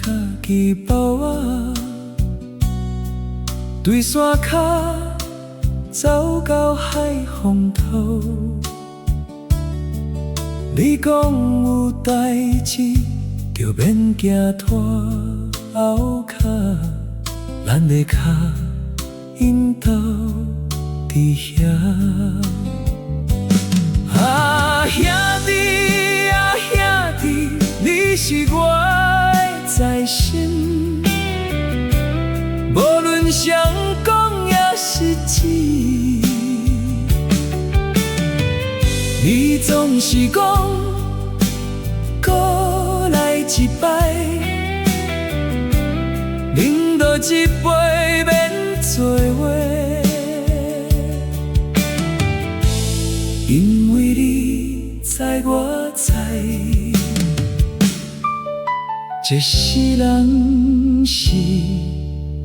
家己包我，对山脚走到海风头。你讲有代志，就免惊拖后脚，咱的脚引导伫遐。啊，兄弟啊，兄弟，你是我的财神，无论谁讲也是真。你总是讲，再来一摆，饮落一杯免做伙。因为你知我知，这世人是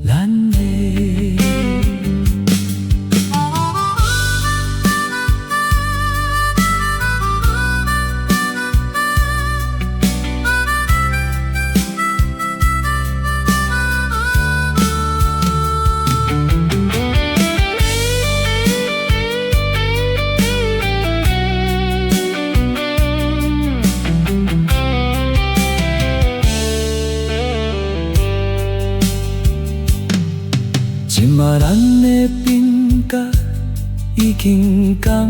咱的。今嘛咱的鬓角已经甘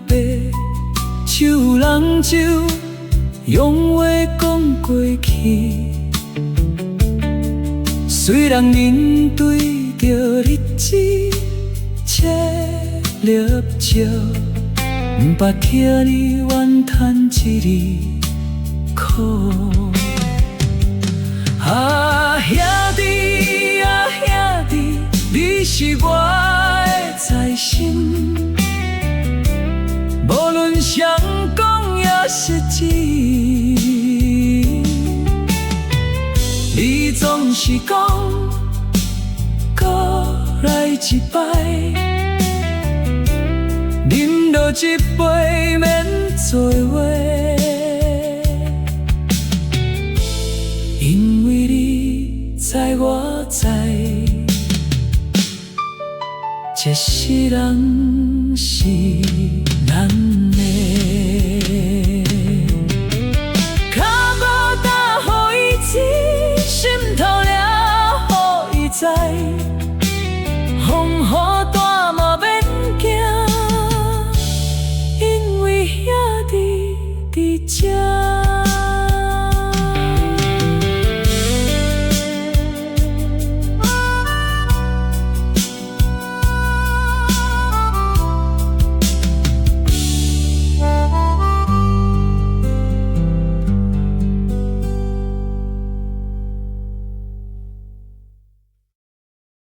白，手人就用话讲过去。虽然面对着日子切粒少，不捌听你怨叹一字苦。啊，兄弟啊，兄弟，你是我的财神，无论谁讲也是真。你总是讲，再来一摆，饮落一杯免做伙。因为你知我知，这世人是咱的。